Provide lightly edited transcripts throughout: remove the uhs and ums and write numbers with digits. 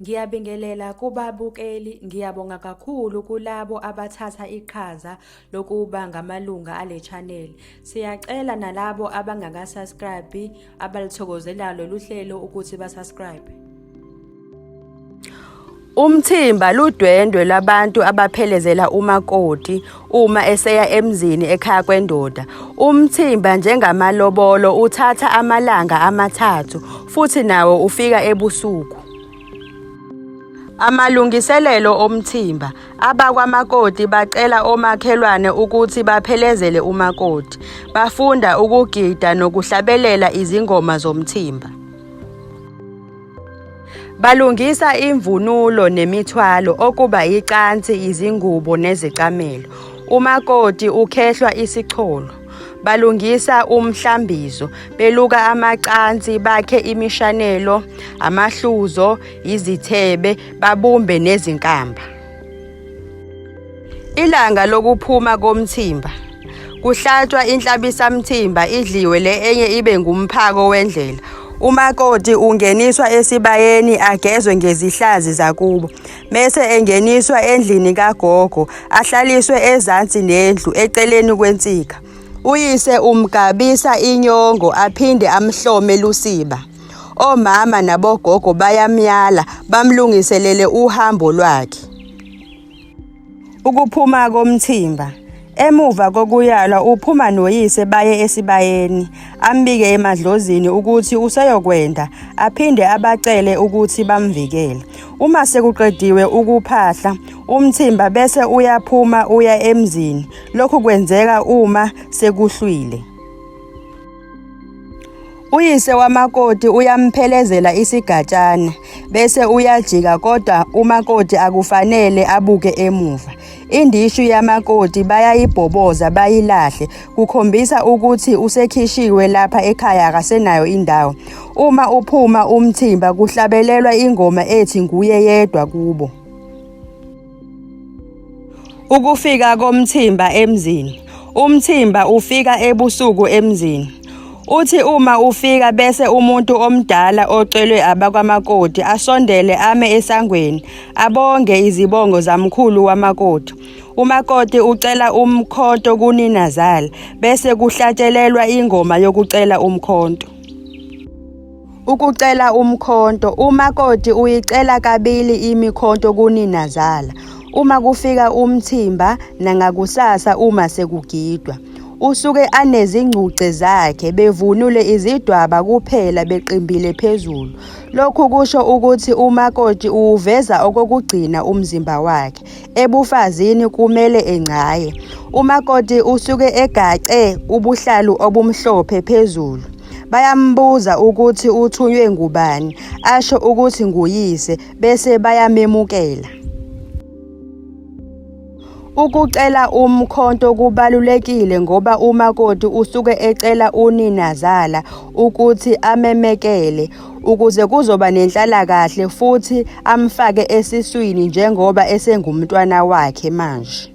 Ngiyabingelela kubabukeli, ngiyabonga kakhulu kulabo abathatha iqhaza lokuba ngamalunga ale channel. Siyacela nalabo abangaka-subscribe abalithokozela lolu hlelo ukuthi ba-subscribe. Umthimba ludwendwe labantu abaphelezela umakoti uma eseya emzini ekhaya kwendoda. Umthimba njengamalobolo uthatha amalanga amathathu futhi nawo ufika ebusuku. Amalungiselelo omthimba. Abakwamakoti bacela omakhelwane ukuthi baphelezele umakoti. Bafunda ukugida nokuhlabelela izingoma zomthimba. Balungisa imvunulo nemithwalo okuba icansi, izingubo nezicamelo. Umakoti ukhehlwa isicholo. Balungisa umhlambizo, beluka amacansi, bakhe imishanelo, amahluzo, izithebe, babumbe nezinkamba. Ilanga lokuphuma komthimba. Kuhlatshwa inhlabisamthimba idliwe le enye ibe ngumphako wendlela. Umakoti ungeniswa esibayeni agezwe ngezihlazi zakubo, bese engeniswa endlini kagogo, ahlaliswe ezansi nendlu eceleni kwensika. Uyise umgabisa inyongo aphinde amhlome lusiba. Omama nabogogo bayamyala bamlungiselele uhambo lwakhe. Ukuphuma komthimba. Emuva kokuyalwa uphuma noyise baye esibayeni, ambike emadlozini ukuthi useyokwenda, aphinde abacele ukuthi bamvikele. Uma sekuqediwe ukuphahla, umthimba bese uyaphuma uya emzini. Lokhu kwenzeka uma sekuhlwile. Uyise wamakoti uyamphelezela isigatshana bese uyajika, kodwa umakoti akufanele abuke emuva. Indishu yamakoti bayayibhoboza bayilahle, kukhombisa ukuthi usekhishiwe lapha ekhaya akasenayo indawo. Uma uphuma umthimba kuhlabelelwa ingoma ethi nguye yedwa kubo. Ukufika komthimba emzini. Umthimba ufika ebusuku emzini. Uthi uma ufika bese umuntu omdala ocelwe abakwamakoti asondele ame esangweni, abonge izibongo zamkhulu wamakoti. Umakoti ucela umkhonto kuninazala, bese kuhlatshelelwa ingoma yokucela umkhonto. Ukucela umkhonto. Umakoti uyicela kabili imikhonto kuninazala. Uma kufika umthimba nangakusasa uma sekugidwa. Usuke anezingcuce zakhe, bevunule izidwaba kuphela beqimbile phezulu. Lokhu kusho ukuthi umakoti uveza okokugcina umzimba wakhe. Ebufazini kumele engcaye. Umakoti usuke egace ubuhlalu obumhlophe phezulu. Bayambuza ukuthi uthunywe ngubani, asho ukuthi nguyise, bese bayamemukela. Ukucela umkhonto kubalulekile ngoba umakoti usuke ecela uninazala ukuthi amemekele ukuze kuzoba nenhlalakahle futhi amfake esiswini njengoba esengumntwana wakhe manje.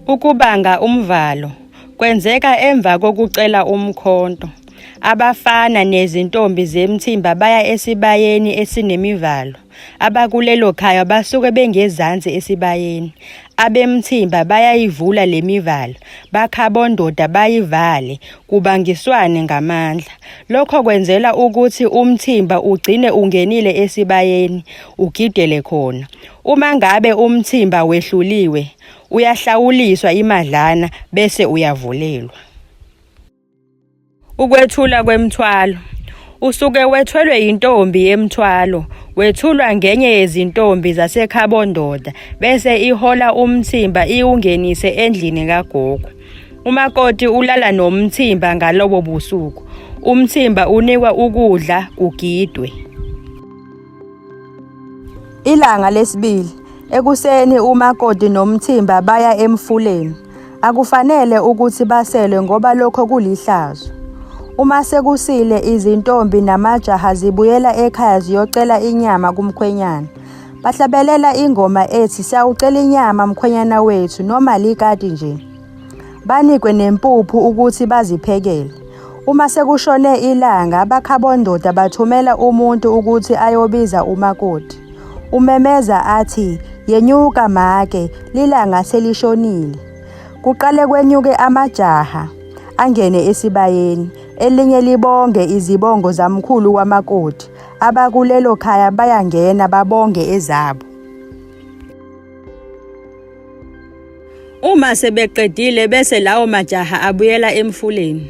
Ukubanga umvalo kwenzeka emva kokucela umkhonto. Abafana nezintombi zemthimba baya esibayeni esinemivalo. Abakulelo khaya basuke bengezansi esibayeni. Abemthimba bayayivula lemivalo, bakhabondoda bayivale, kubangiswane ngamandla. Lokho kwenzela ukuthi umthimba ugcine ungenile esibayeni, ugidele khona. Uma ngabe umthimba wehluliwe, uyahlawuliswa imadlana bese uyavulelwa. Ukwethula kwemthwalo. Usuke wethelwe intombi emthwalo, wethulwa ngenye yezintombi zasekhabondoda, bese ihola umthimba iwungenise endlini kagogo. Umakoti ulala nomthimba ngalobo busuku. Umthimba unikwa ukudla kugidwe. Ilanga lesibili. Ekuseni umakoti nomthimba baya emfuleni. Akufanele ukuthi baselwe ngoba lokho kulihlazo. Uma sekusile izintombi namajaha zibuyela ekhaya ziyocela inyama kumkhwenyana. Bahlabelela ingoma ethi siyawucela inyama mkhwenyana wethu noma likati nje. Banikwe nempuphu ukuthi baziphekele. Uma sekushone ilanga abakhabondoda bathumela umuntu ukuthi ayobiza umakoti. Umemeza athi, "Yenyuka make, lilanga selishonile." Kuqale kwenyuke amajaha angene esibayeni, elinye libonge izibongo zamkhulu wamakoti. Abakulelo khaya bayangena babonge ezabo. Uma sebeqedile bese lawo majaha abuyela emfuleni.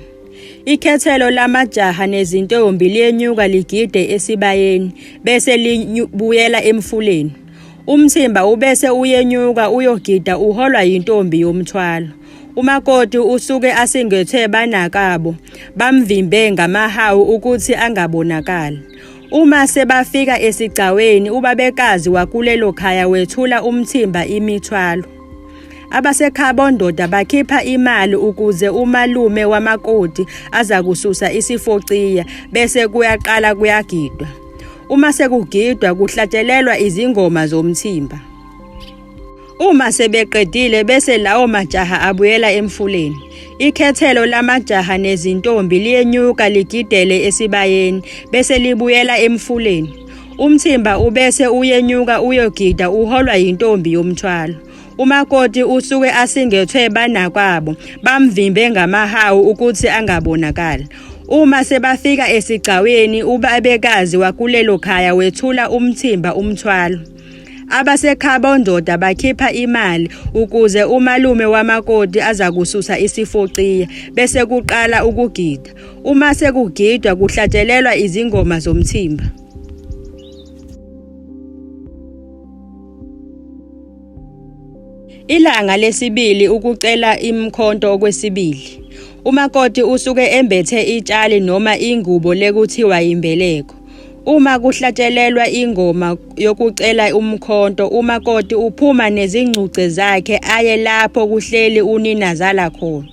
Ikhethelo lamajaha nezintombi liyenyuka ligide esibayeni bese libuyela emfuleni. Umthimba ubese uyenyuka uyogida uholwa yintombi yomthwalo. Umakoti usuke asingethe banakabo, bamvimbe ngamahawu ukuthi angabonakali. Uma sebafika esigcaweni ubabekazi wakulelo khaya wethula umthimba imithwalo. Abasekhabondoda bakhipha imali ukuze umalume wamakoti aza kususa isifociya bese kuyaqala kuyagidwa. Uma sekugidwa kuhlatshelelwa izingoma zomthimba. Uma sebeqedile bese lawo majaha abuyela emfuleni. Ikhethelo lamajaha nezintombi liyenyuka ligidele esibayeni bese libuyela emfuleni. Umthimba ubese uyenyuka uyogida uholwa yintombi yomthwalo. Umakoti usuke asingethwe banakwabo, bamvimbe ngamahawu ukuthi angabonakali. Uma sebafika esigcaweni ubabekazi wakulelo khaya wethula umthimba umthwalo. Abasekhabondoda bakhipha imali ukuze umalume wamakoti aza kususa isifociya bese kuqala ukugida. Uma sekugidwa kuhlatshelelwa izingoma zomthimba. Ilanga lesibili ukucela imkhonto okwesibili. Umakoti usuke embethe itshali noma ingubo lekuthiwa imbeleko. Uma kuhlatshelelwa ingoma yokucela umkhonto, umakoti uphuma nezingcuce zakhe aye lapho kuhleli uninazala khona.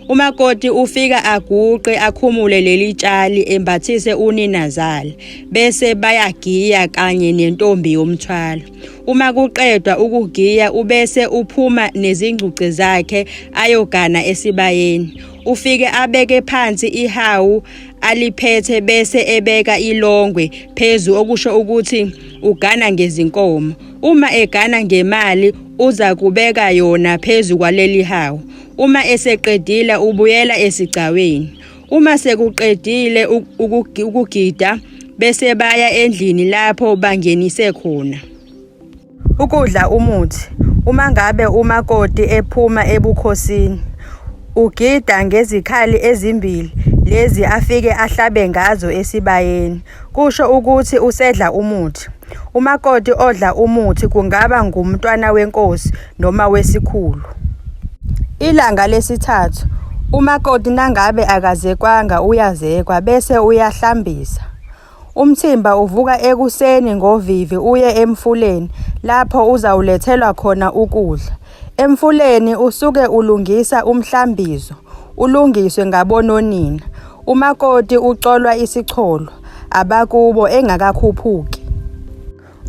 Umakoti ufika aguqe akhumule leli tshali embathise uninazala bese bayagiya kanye nentombi yomthwalo. Uma kuqedwa ukugiya ubese uphuma nezingcuce zakhe ayogana esibayeni. Ufike abeke phansi ihawu aliphethe bese ebeka ilongwe phezulu okusho ukuthi ugana ngezinkomo. Uma egana ngemali uza kubeka yona phezulu kwaleli hawu. Uma eseqedile ubuyela esigcaweni. Uma sekuqedile ukugida bese baya endlini lapho bangenise khona ukudla umuthi. Uma ngabe umakoti ephuma ebukhosini ugida ngezikhali ezimbili lezi afike ahlabe ngazo esibayeni. Kusho ukuthi usedla umuthi. Umakoti odla umuthi kungaba ngumntwana wenkosi noma wesikhulu. Ilanga lesithathu umakoti nangabe akazekwanga uyazekwa bese uyahlambisa. Umthimba uvuka ekuseni ngovivi uye emfuleni lapho uzawulethelwa khona ukudla. Emfuleni usuke ulungisa umhlambizo, ulungiswe ngabononina. Umakoti ucolwa isicholo, abakubo engakakhuphuki.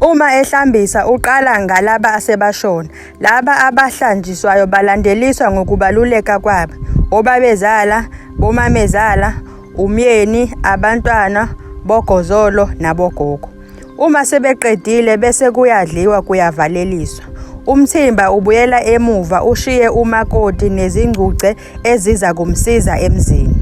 Uma ehlambisa uqala ngalaba asebashona. Laba abahlanjiswayo balandeliswa ngokubaluleka kwabo. Obabezala, bomamezala, umyeni, abantwana, bogozolo nabogogo. Uma sebeqedile bese kuyadliwa kuyavaleliswa. Umthimba ubuyela emuva ushiye umakoti nezingcuce eziza kumsiza emzini.